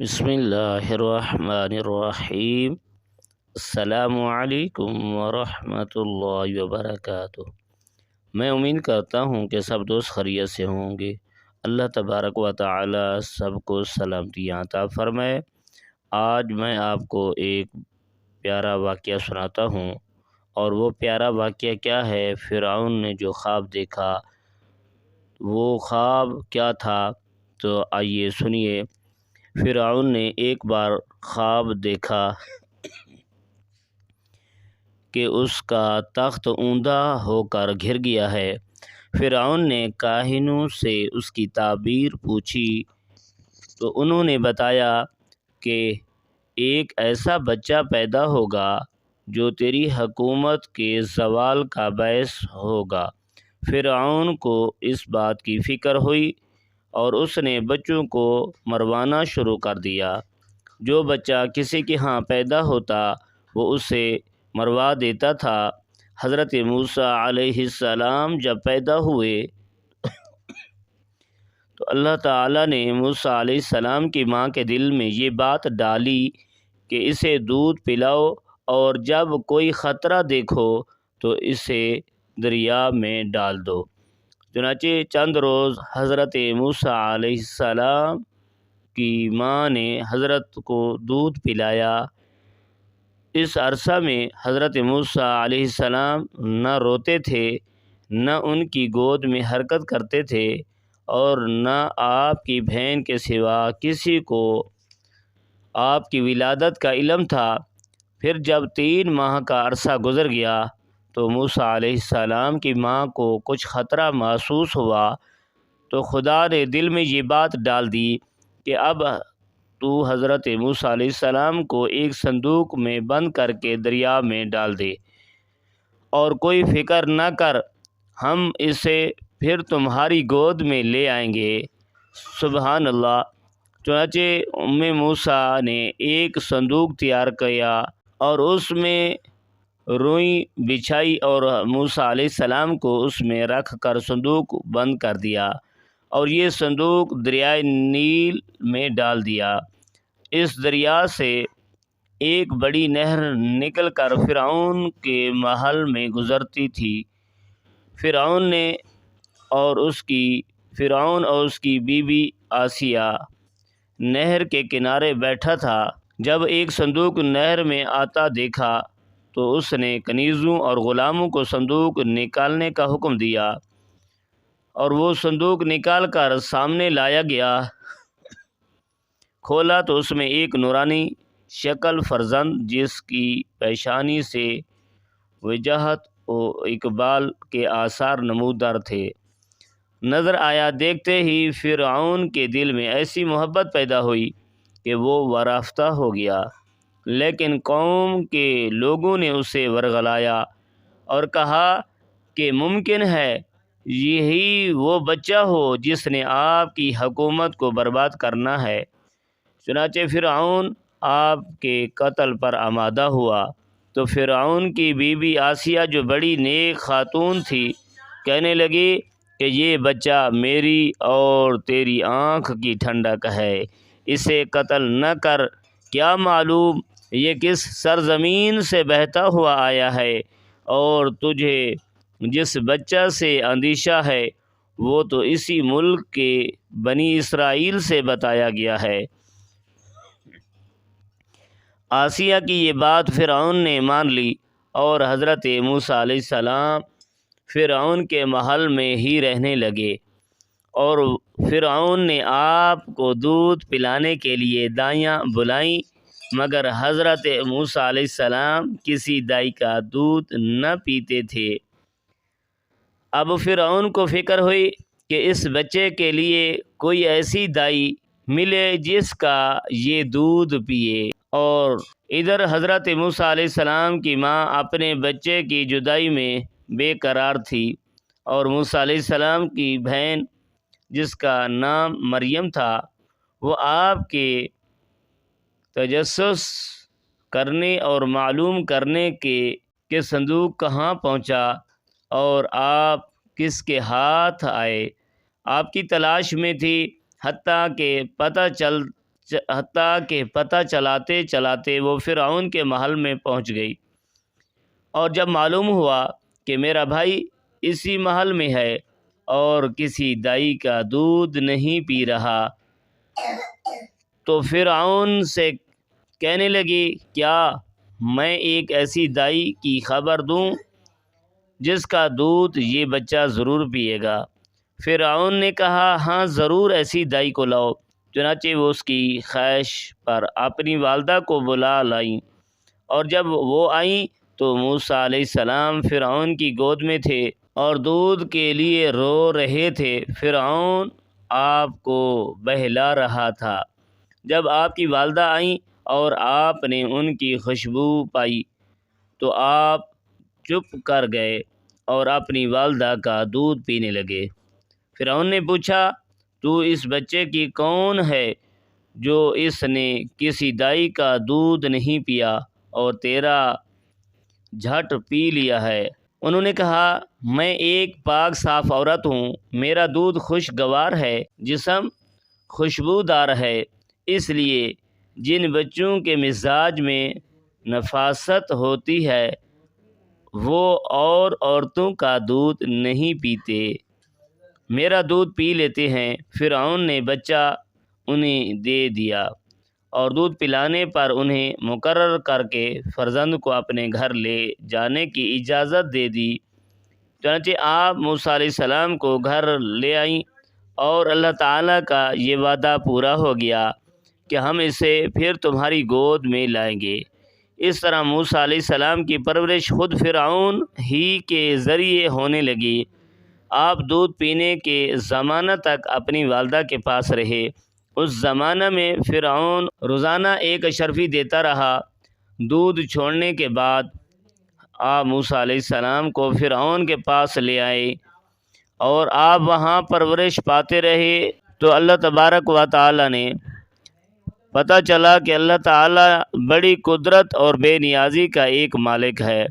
بسم اللہ الرحمن الرحیم۔ السلام علیکم ورحمۃ اللہ وبرکاتہ۔ میں امید کرتا ہوں کہ سب دوست خیریت سے ہوں گے۔ اللہ تبارک و تعالی سب کو سلامتیاں عطا فرمائے۔ آج میں آپ کو ایک پیارا واقعہ سناتا ہوں، اور وہ پیارا واقعہ کیا ہے؟ فرعون نے جو خواب دیکھا، وہ خواب کیا تھا؟ تو آئیے سنیے۔ فرعون نے ایک بار خواب دیکھا کہ اس کا تخت اوندا ہو کر گر گیا ہے۔ فرعون نے کاہنوں سے اس کی تعبیر پوچھی تو انہوں نے بتایا کہ ایک ایسا بچہ پیدا ہوگا جو تیری حکومت کے زوال کا باعث ہوگا۔ فرعون کو اس بات کی فکر ہوئی اور اس نے بچوں کو مروانا شروع کر دیا۔ جو بچہ کسی کے ہاں پیدا ہوتا وہ اسے مروا دیتا تھا۔ حضرت موسیٰ علیہ السلام جب پیدا ہوئے تو اللہ تعالیٰ نے موسیٰ علیہ السلام کی ماں کے دل میں یہ بات ڈالی کہ اسے دودھ پلاؤ، اور جب کوئی خطرہ دیکھو تو اسے دریا میں ڈال دو۔ چنانچہ چند روز حضرت موسیٰ علیہ السلام کی ماں نے حضرت کو دودھ پلایا۔ اس عرصہ میں حضرت موسیٰ علیہ السلام نہ روتے تھے، نہ ان کی گود میں حرکت کرتے تھے، اور نہ آپ کی بہن کے سوا کسی کو آپ کی ولادت کا علم تھا۔ پھر جب 3 ماہ کا عرصہ گزر گیا تو موسیٰ علیہ السلام کی ماں کو کچھ خطرہ محسوس ہوا، تو خدا نے دل میں یہ بات ڈال دی کہ اب تو حضرت موسیٰ علیہ السلام کو ایک صندوق میں بند کر کے دریا میں ڈال دے، اور کوئی فکر نہ کر، ہم اسے پھر تمہاری گود میں لے آئیں گے۔ سبحان اللہ۔ چنانچہ موسیٰ نے ایک صندوق تیار کیا اور اس میں روئی بچھائی، اور موسیٰ علیہ السلام کو اس میں رکھ کر صندوق بند کر دیا، اور یہ صندوق دریائے نیل میں ڈال دیا۔ اس دریا سے ایک بڑی نہر نکل کر فرعون کے محل میں گزرتی تھی۔ فرعون اور اس کی بیوی آسیہ نہر کے کنارے بیٹھا تھا۔ جب ایک صندوق نہر میں آتا دیکھا تو اس نے کنیزوں اور غلاموں کو صندوق نکالنے کا حکم دیا، اور وہ صندوق نکال کر سامنے لایا گیا۔ کھولا تو اس میں ایک نورانی شکل فرزند، جس کی پیشانی سے وجاہت و اقبال کے آثار نمودار تھے، نظر آیا۔ دیکھتے ہی فرعون کے دل میں ایسی محبت پیدا ہوئی کہ وہ وارفتہ ہو گیا، لیکن قوم کے لوگوں نے اسے ورغلایا اور کہا کہ ممکن ہے یہی وہ بچہ ہو جس نے آپ کی حکومت کو برباد کرنا ہے۔ چنانچہ فرعون آپ کے قتل پر آمادہ ہوا۔ تو فرعون کی بیوی آسیہ، جو بڑی نیک خاتون تھی، کہنے لگی کہ یہ بچہ میری اور تیری آنکھ کی ٹھنڈک ہے، اسے قتل نہ کر، کیا معلوم یہ کس سرزمین سے بہتا ہوا آیا ہے، اور تجھے جس بچہ سے اندیشہ ہے وہ تو اسی ملک کے بنی اسرائیل سے بتایا گیا ہے۔ آسیہ کی یہ بات فرعون نے مان لی، اور حضرت موسیٰ علیہ السلام فرعون کے محل میں ہی رہنے لگے، اور فرعون نے آپ کو دودھ پلانے کے لیے دائیاں بلائیں، مگر حضرت موسیٰ علیہ السلام کسی دائی کا دودھ نہ پیتے تھے۔ اب فرعون کو فکر ہوئی کہ اس بچے کے لیے کوئی ایسی دائی ملے جس کا یہ دودھ پیے، اور ادھر حضرت موسیٰ علیہ السلام کی ماں اپنے بچے کی جدائی میں بے قرار تھی، اور موسیٰ علیہ السلام کی بہن جس کا نام مریم تھا، وہ آپ کے تجسس کرنے اور معلوم کرنے کہ صندوق کہاں پہنچا اور آپ کس کے ہاتھ آئے، آپ کی تلاش میں تھی، حتیٰ کہ پتہ چل حتیٰ کہ پتہ چلاتے چلاتے وہ فرعون کے محل میں پہنچ گئی، اور جب معلوم ہوا کہ میرا بھائی اسی محل میں ہے اور کسی دائی کا دودھ نہیں پی رہا، تو فرعون سے کہنے لگی، کیا میں ایک ایسی دائی کی خبر دوں جس کا دودھ یہ بچہ ضرور پیے گا؟ فرعون نے کہا، ہاں ضرور ایسی دائی کو لاؤ۔ چنانچہ وہ اس کی خواہش پر اپنی والدہ کو بلا لائیں، اور جب وہ آئیں تو موسیٰ علیہ السلام فرعون کی گود میں تھے اور دودھ کے لیے رو رہے تھے۔ فرعون آپ کو بہلا رہا تھا۔ جب آپ کی والدہ آئیں اور آپ نے ان کی خوشبو پائی تو آپ چپ کر گئے اور اپنی والدہ کا دودھ پینے لگے۔ فرعون نے پوچھا، تو اس بچے کی کون ہے جو اس نے کسی دائی کا دودھ نہیں پیا اور تیرا جھٹ پی لیا ہے؟ انہوں نے کہا، میں ایک پاک صاف عورت ہوں، میرا دودھ خوشگوار ہے، جسم خوشبودار ہے، اس لیے جن بچوں کے مزاج میں نفاست ہوتی ہے وہ اور عورتوں کا دودھ نہیں پیتے، میرا دودھ پی لیتے ہیں۔ فرعون نے بچہ انہیں دے دیا اور دودھ پلانے پر انہیں مقرر کر کے فرزند کو اپنے گھر لے جانے کی اجازت دے دی۔ چنانچہ آپ موسیٰ علیہ السلام کو گھر لے آئیں، اور اللہ تعالیٰ کا یہ وعدہ پورا ہو گیا کہ ہم اسے پھر تمہاری گود میں لائیں گے۔ اس طرح موسیٰ علیہ السلام کی پرورش خود فرعون ہی کے ذریعے ہونے لگی۔ آپ دودھ پینے کے زمانہ تک اپنی والدہ کے پاس رہے۔ اس زمانہ میں فرعون روزانہ ایک اشرفی دیتا رہا۔ دودھ چھوڑنے کے بعد آپ موسیٰ علیہ السلام کو فرعون کے پاس لے آئے اور آپ وہاں پرورش پاتے رہے، تو اللہ تبارک و تعالی نے پتہ چلا کہ اللہ تعالی بڑی قدرت اور بے نیازی کا ایک مالک ہے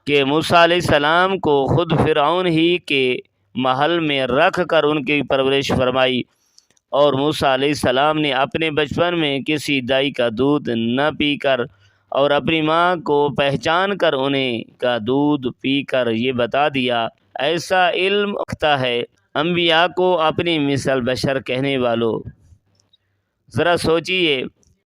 کہ موسیٰ علیہ السلام کو خود فرعون ہی کے محل میں رکھ کر ان کی پرورش فرمائی، اور موسیٰ علیہ السلام نے اپنے بچپن میں کسی دائی کا دودھ نہ پی کر اور اپنی ماں کو پہچان کر انہیں کا دودھ پی کر یہ بتا دیا۔ ایسا علم رکھتا ہے انبیاء کو اپنی مثل بشر کہنے والوں۔ ذرا سوچیے